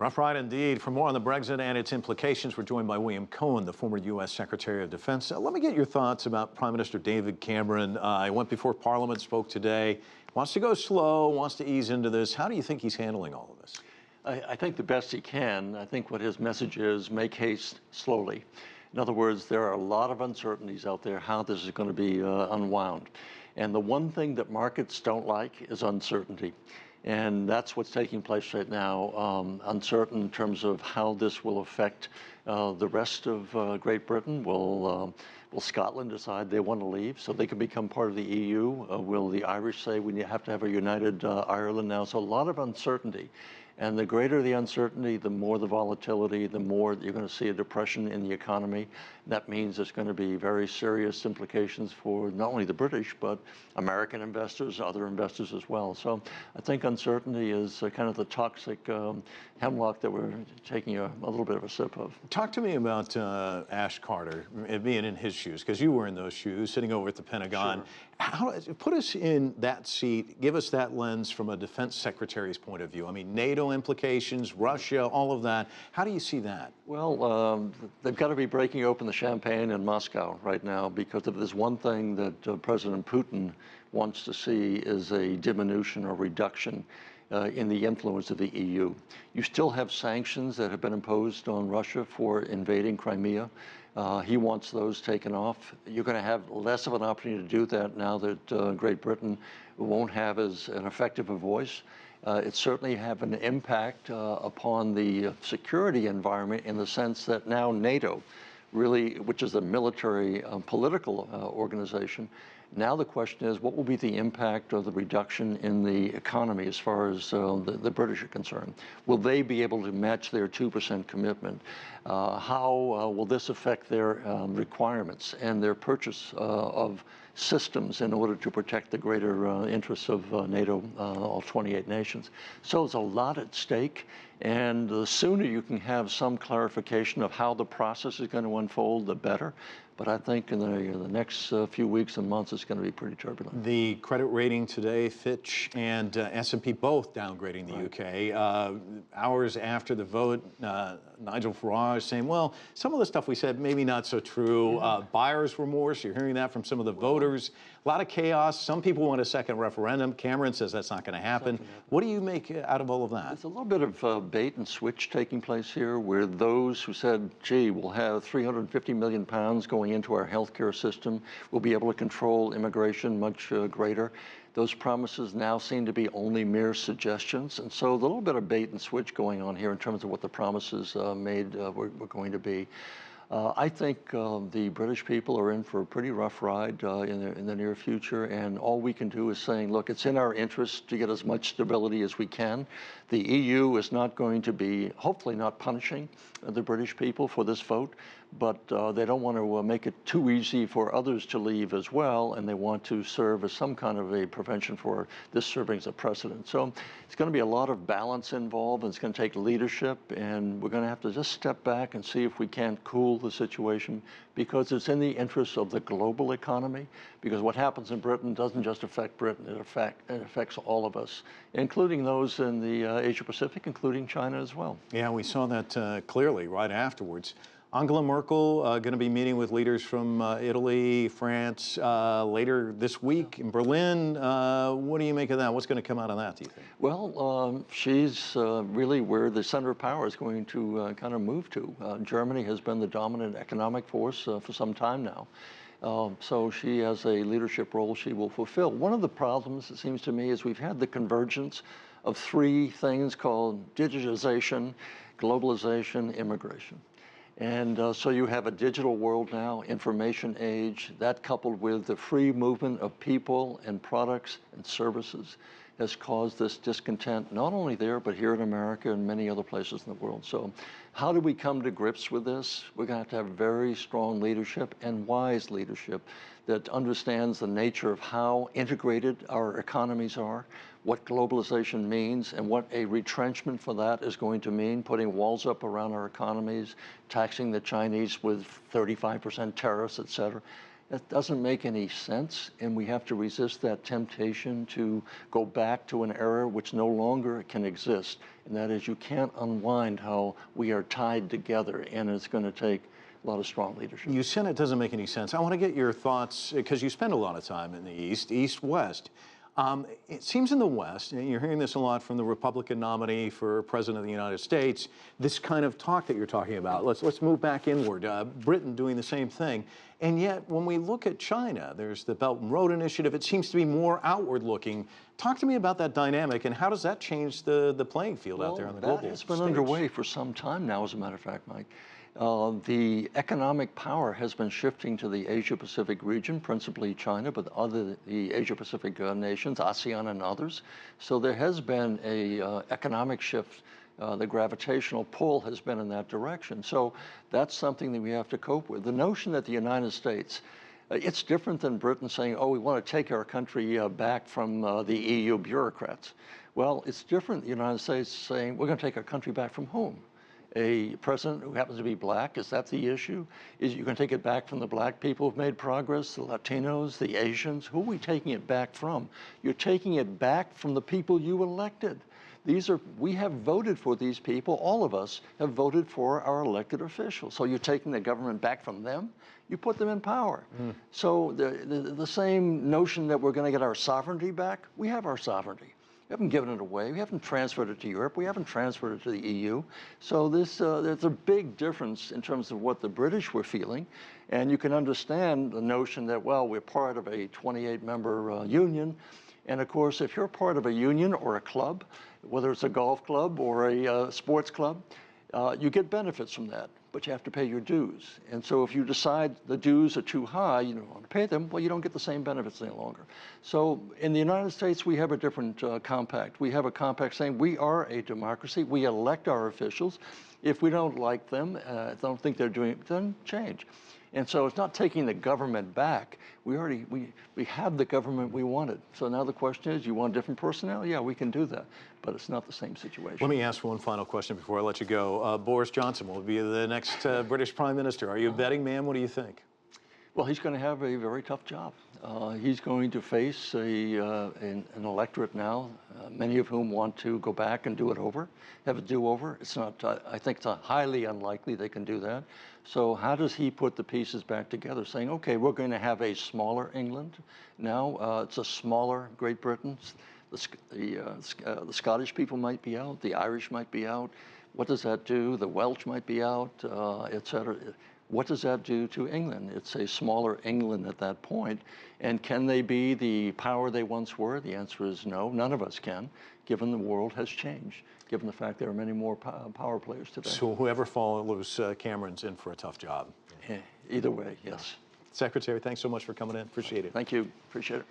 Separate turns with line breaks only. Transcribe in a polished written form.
Rough ride indeed. For more on the Brexit and its implications, we're joined by William Cohen, the former U.S. Secretary of Defense. Let me get your thoughts about Prime Minister David Cameron. He went before Parliament, spoke today, wants to go slow, wants to ease into this. How do you think he's handling all of this?
I think the best he can. I think what his message is, make haste slowly. In other words, there are a lot of uncertainties out there how this is going to be unwound. And the one thing that markets don't like is uncertainty. And that's what's taking place right now, uncertain in terms of how this will affect the rest of Great Britain. Will Scotland decide they want to leave so they can become part of the EU? Will the Irish say we have to have a united Ireland now? So a lot of uncertainty. And the greater the uncertainty, the more the volatility, the more you're going to see a depression in the economy. That means there's going to be very serious implications for not only the British, but American investors, other investors as well. So I think uncertainty is kind of the toxic hemlock that we're taking a little bit of a sip of.
Talk to me about Ash Carter, being in his shoes, because you were in those shoes, sitting over at the Pentagon. Sure. Put us in that seat, give us that lens from a defense secretary's point of view. I mean, NATO implications, Russia, all of that. How do you see that?
Well, they've got to be breaking open the champagne in Moscow right now, because if there's one thing that President Putin wants to see is a diminution or reduction in the influence of the EU. You still have sanctions that have been imposed on Russia for invading Crimea. He wants those taken off. You're going to have less of an opportunity to do that now that Great Britain won't have as an effective a voice. It certainly have an impact upon the security environment in the sense that now NATO, really, which is a military political organization, now the question is, what will be the impact of the reduction in the economy as far as the British are concerned? Will they be able to match their 2% commitment? How will this affect their requirements and their purchase of systems in order to protect the greater interests of NATO, all 28 nations? So there's a lot at stake, and the sooner you can have some clarification of how the process is going to unfold, the better. But I think in the next few weeks and months, it's going to be pretty turbulent.
The credit rating today, Fitch and S&P both downgrading the UK. Hours after the vote, Nigel Farage saying, well, some of the stuff we said, maybe not so true. Buyer's remorse, you're hearing that from some of the voters. A lot of chaos. Some people want a second referendum. Cameron says that's not going to happen. What do you make out of all of that?
There's a little bit of bait and switch taking place here, where those who said, gee, we'll have £350 million going into our healthcare system, we'll be able to control immigration much greater. Those promises now seem to be only mere suggestions. And so a little bit of bait and switch going on here in terms of what the promises made were going to be. I think the British people are in for a pretty rough ride in the near future, and all we can do is saying, look, it's in our interest to get as much stability as we can. The EU is not going to be, hopefully not punishing the British people for this vote, but they don't want to make it too easy for others to leave as well, and they want to serve as some kind of a prevention for this serving as a precedent. So it's going to be a lot of balance involved, and it's going to take leadership, and we're going to have to just step back and see if we can't cool the situation, because it's in the interest of the global economy, because what happens in Britain doesn't just affect Britain, it affects all of us, including those in the Asia-Pacific, including China as well.
Yeah, we saw that clearly right afterwards. Angela Merkel going to be meeting with leaders from Italy, France later this week in Berlin. What do you make of that? What's going to come out of that, do you think?
Well, she's really where the center of power is going to kind of move to. Germany has been the dominant economic force for some time now. So she has a leadership role she will fulfill. One of the problems, it seems to me, is we've had the convergence of three things called digitization, globalization, immigration. And so you have a digital world now, information age, that coupled with the free movement of people and products and services has caused this discontent, not only there, but here in America and many other places in the world. So how do we come to grips with this? We're going to have very strong leadership and wise leadership that understands the nature of how integrated our economies are, what globalization means, and what a retrenchment for that is going to mean, putting walls up around our economies, taxing the Chinese with 35% tariffs, et cetera. That doesn't make any sense, and we have to resist that temptation to go back to an era which no longer can exist, and that is you can't unwind how we are tied together, and it's going to take a lot of strong leadership.
You said it doesn't make any sense. I want to get your thoughts, because you spend a lot of time in the East, East-West. It seems in the West, and you're hearing this a lot from the Republican nominee for President of the United States, this kind of talk that you're talking about. Let's move back inward. Britain doing the same thing. And yet, when we look at China, there's the Belt and Road Initiative. It seems to be more outward looking. Talk to me about that dynamic, and how does that change the playing field out there on the global stage?
That has been underway for some time now, as a matter of fact, Mike. The economic power has been shifting to the Asia-Pacific region, principally China, but the Asia-Pacific nations, ASEAN and others. So there has been a economic shift. The gravitational pull has been in that direction. So that's something that we have to cope with. The notion that the United States, it's different than Britain saying, oh, we want to take our country back from the EU bureaucrats. Well, it's different, the United States saying, we're going to take our country back from whom? A president who happens to be black, is that the issue? Is you going to take it back from the black people who've made progress, the Latinos, the Asians? Who are we taking it back from? You're taking it back from the people you elected. We have voted for these people. All of us have voted for our elected officials. So you're taking the government back from them? You put them in power. So the same notion that we're going to get our sovereignty back, we have our sovereignty. We haven't given it away. We haven't transferred it to Europe. We haven't transferred it to the EU. So there's a big difference in terms of what the British were feeling. And you can understand the notion that, well, we're part of a 28-member union. And of course, if you're part of a union or a club, whether it's a golf club or a sports club, you get benefits from that, but you have to pay your dues. And so if you decide the dues are too high, you don't want to pay them, well, you don't get the same benefits any longer. So in the United States, we have a different compact. We have a compact saying we are a democracy. We elect our officials. If we don't like them, don't think they're doing it, then change. And so it's not taking the government back. We have the government we wanted. So now the question is, you want different personnel? Yeah, we can do that. But it's not the same situation.
Let me ask one final question before I let you go. Boris Johnson will be the next British Prime Minister. Are you a betting man? What do you think?
Well, he's going to have a very tough job. He's going to face an electorate now, many of whom want to go back and do it over, have a do-over. It's not. I think it's highly unlikely they can do that. So how does he put the pieces back together, saying, okay, we're going to have a smaller England now. It's a smaller Great Britain. The Scottish people might be out. The Irish might be out. What does that do? The Welsh might be out, et cetera. What does that do to England? It's a smaller England at that point. And can they be the power they once were? The answer is no. None of us can, given the world has changed, given the fact there are many more power players today.
So whoever follows Cameron's in for a tough job.
Either way, yes.
Secretary, thanks so much for coming in. Appreciate it.
Thank you. Appreciate it.